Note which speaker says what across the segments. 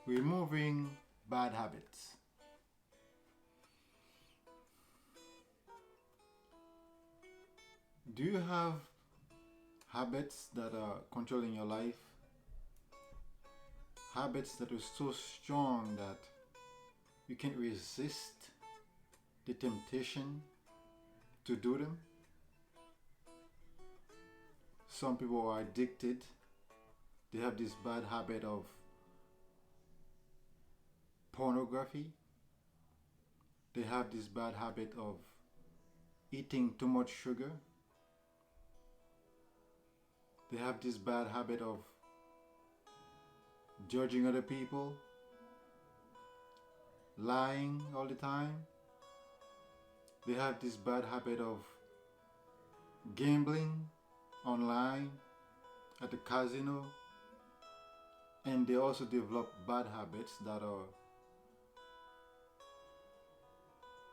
Speaker 1: Removing bad habits. Do you have habits that are controlling your life? Habits that are so strong that you can't resist the temptation to do them? Some people are addicted. They have this bad habit of pornography. They have this bad habit of eating too much sugar. They have this bad habit of judging other people, lying all the time. They have this bad habit of gambling online, at the casino, and they also develop bad habits that are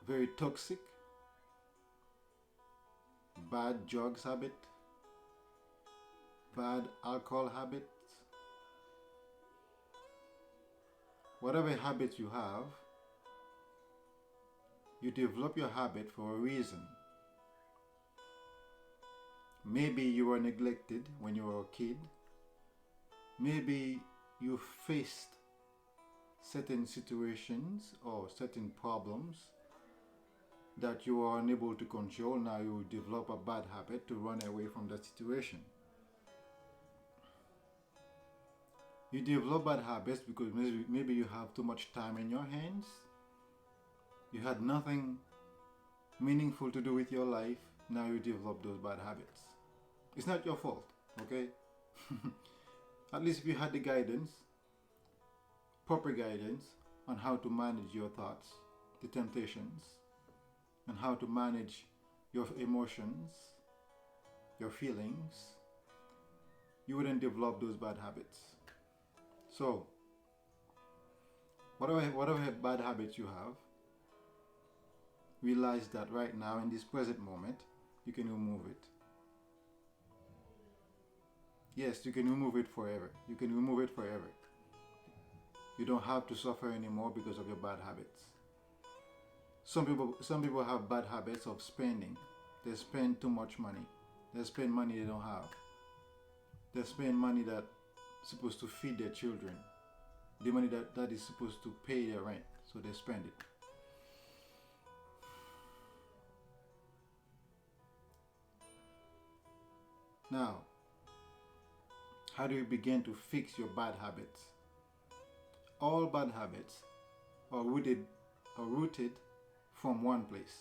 Speaker 1: very toxic, bad drugs habit, bad alcohol habit. Whatever habit you have, you develop your habit for a reason. Maybe you were neglected when you were a kid. Maybe you faced certain situations or certain problems that you are unable to control. Now you develop a bad habit to run away from that situation. You develop bad habits because maybe you have too much time in your hands. You had nothing meaningful to do with your life. Now you develop those bad habits. It's not your fault, okay? At least if you had the guidance, proper guidance on how to manage your thoughts, the temptations, and how to manage your emotions, your feelings, you wouldn't develop those bad habits. So, whatever bad habits you have, realize that right now in this present moment, you can remove it. Yes, you can remove it forever. You can remove it forever. You don't have to suffer anymore because of your bad habits. Some people have bad habits of spending. They spend too much money. They spend money they don't have. They spend money that's supposed to feed their children. The money that is supposed to pay their rent. So they spend it. Now, how do you begin to fix your bad habits? All bad habits are rooted from one place.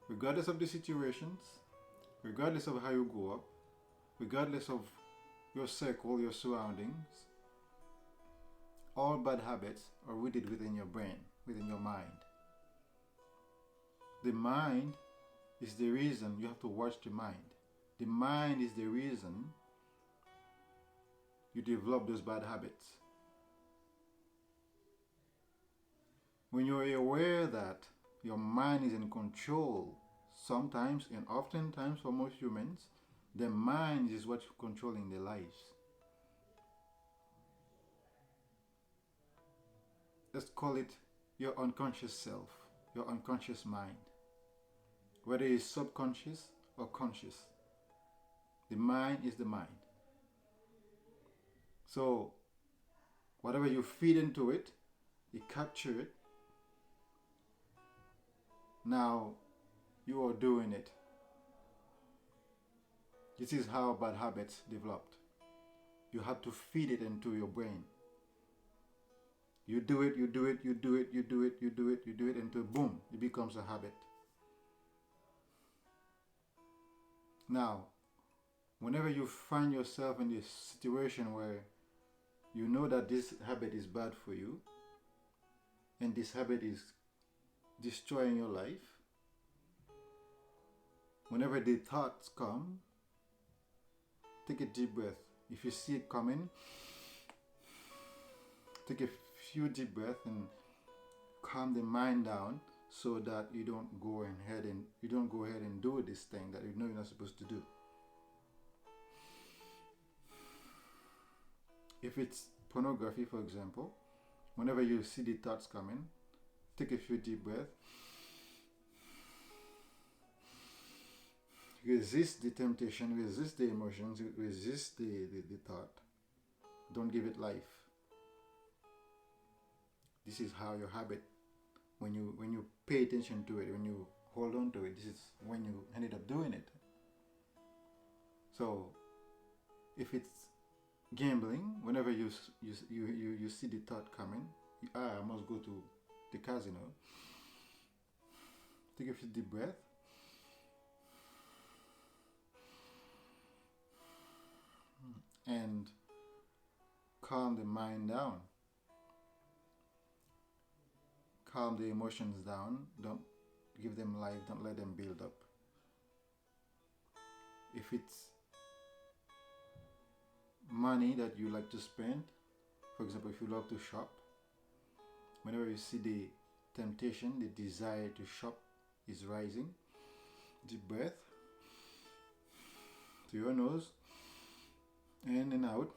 Speaker 1: Regardless of the situations, regardless of how you grew up, regardless of your circle, your surroundings, all bad habits are rooted within your brain, within your mind. The mind is the reason you have to watch the mind. The mind is the reason you develop those bad habits. When you're aware that your mind is in control, sometimes and oftentimes for most humans, the mind is what's controlling their lives. Let's call it your unconscious self, your unconscious mind. Whether it's subconscious or conscious, the mind is the mind. So, whatever you feed into it, you capture it. Now, you are doing it. This is how bad habits developed. You have to feed it into your brain. You do it, you do it, you do it, you do it, you do it, you do it until boom, it becomes a habit. Now, whenever you find yourself in this situation where you know that this habit is bad for you and this habit is destroying your life, whenever the thoughts come, take a deep breath. If you see it coming, take a few deep breaths and calm the mind down so that you don't go ahead and do this thing that you know you're not supposed to do. If it's pornography, for example, whenever you see the thoughts coming, take a few deep breaths. Resist the temptation, resist the emotions, resist the thought. Don't give it life. This is how your habit, when you pay attention to it, when you hold on to it, this is when you ended up doing it. So if it's gambling, whenever you see the thought coming, I must go to the casino. Take a few deep breaths. And calm the mind down. Calm the emotions down. Don't give them life. Don't let them build up. If it's money that you like to spend, for example, if you love to shop, whenever you see the temptation, the desire to shop is rising, deep breath to your nose, in and out.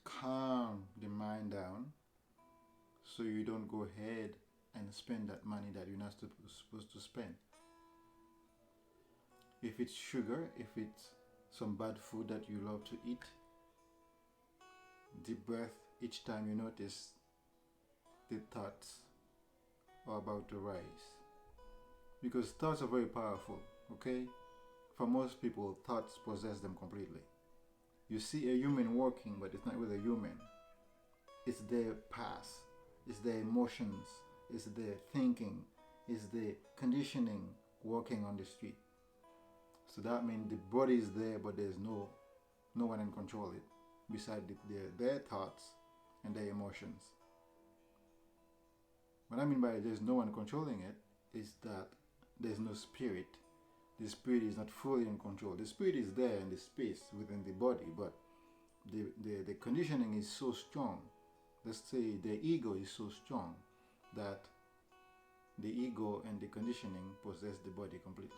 Speaker 1: Calm the mind down so you don't go ahead and spend that money that you're not supposed to spend. If it's sugar, if it's some bad food that you love to eat, deep breath each time you notice the thoughts are about to rise. Because thoughts are very powerful, okay? For most people, thoughts possess them completely. You see a human walking, but it's not really a human. It's their past, it's their emotions, it's their thinking, it's their conditioning walking on the street. So that means the body is there, but there's no one in control it, beside their thoughts and their emotions. What I mean by there's no one controlling it is that there's no spirit. The spirit is not fully in control. The spirit is there in the space within the body, but the conditioning is so strong. Let's say the ego is so strong that the ego and the conditioning possess the body completely.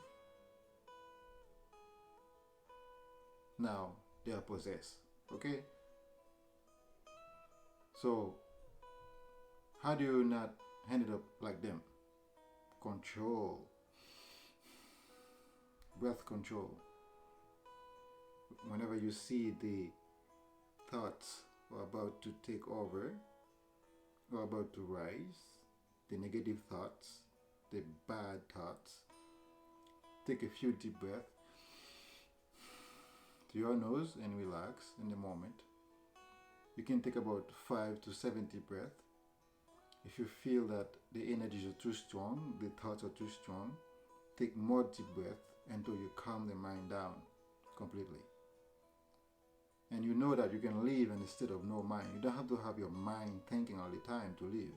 Speaker 1: Now they are possessed. Okay? So how do you not end it up like them? Control. Breath control. Whenever you see the thoughts are about to take over, or about to rise, the negative thoughts, the bad thoughts, take a few deep breaths to your nose and relax in the moment. You can take about 5 to 7 deep breaths. If you feel that the energies are too strong, the thoughts are too strong, take more deep breaths until you calm the mind down completely. And you know that you can live in a state of no mind. You don't have to have your mind thinking all the time to live.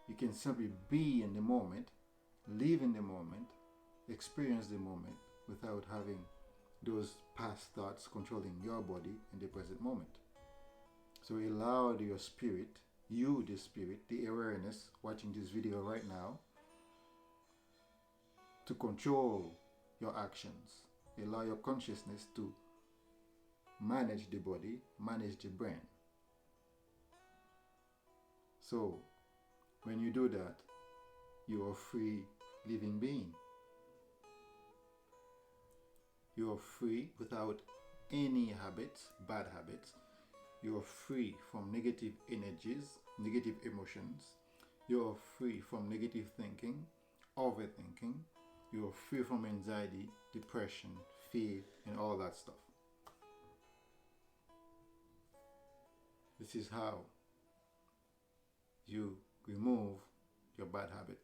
Speaker 1: You can simply be in the moment, live in the moment, experience the moment without having those past thoughts controlling your body in the present moment. So allow your spirit, you the spirit, the awareness watching this video right now, to control your actions. Allow your consciousness to manage the body, manage the brain. So when you do that, you are a free living being. You are free without any habits, bad habits. You are free from negative energies, negative emotions. You are free from negative thinking, overthinking. You are free from anxiety, depression, fear, and all that stuff. This is how you remove your bad habits.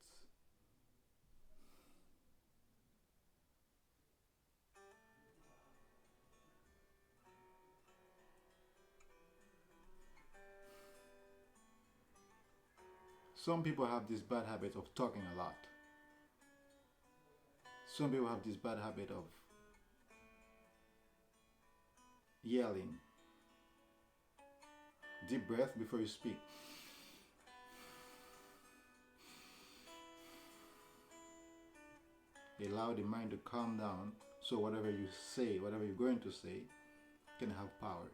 Speaker 1: Some people have this bad habit of talking a lot. Some people have this bad habit of yelling. Deep breath before you speak. Allow the mind to calm down so whatever you say, whatever you're going to say, can have power.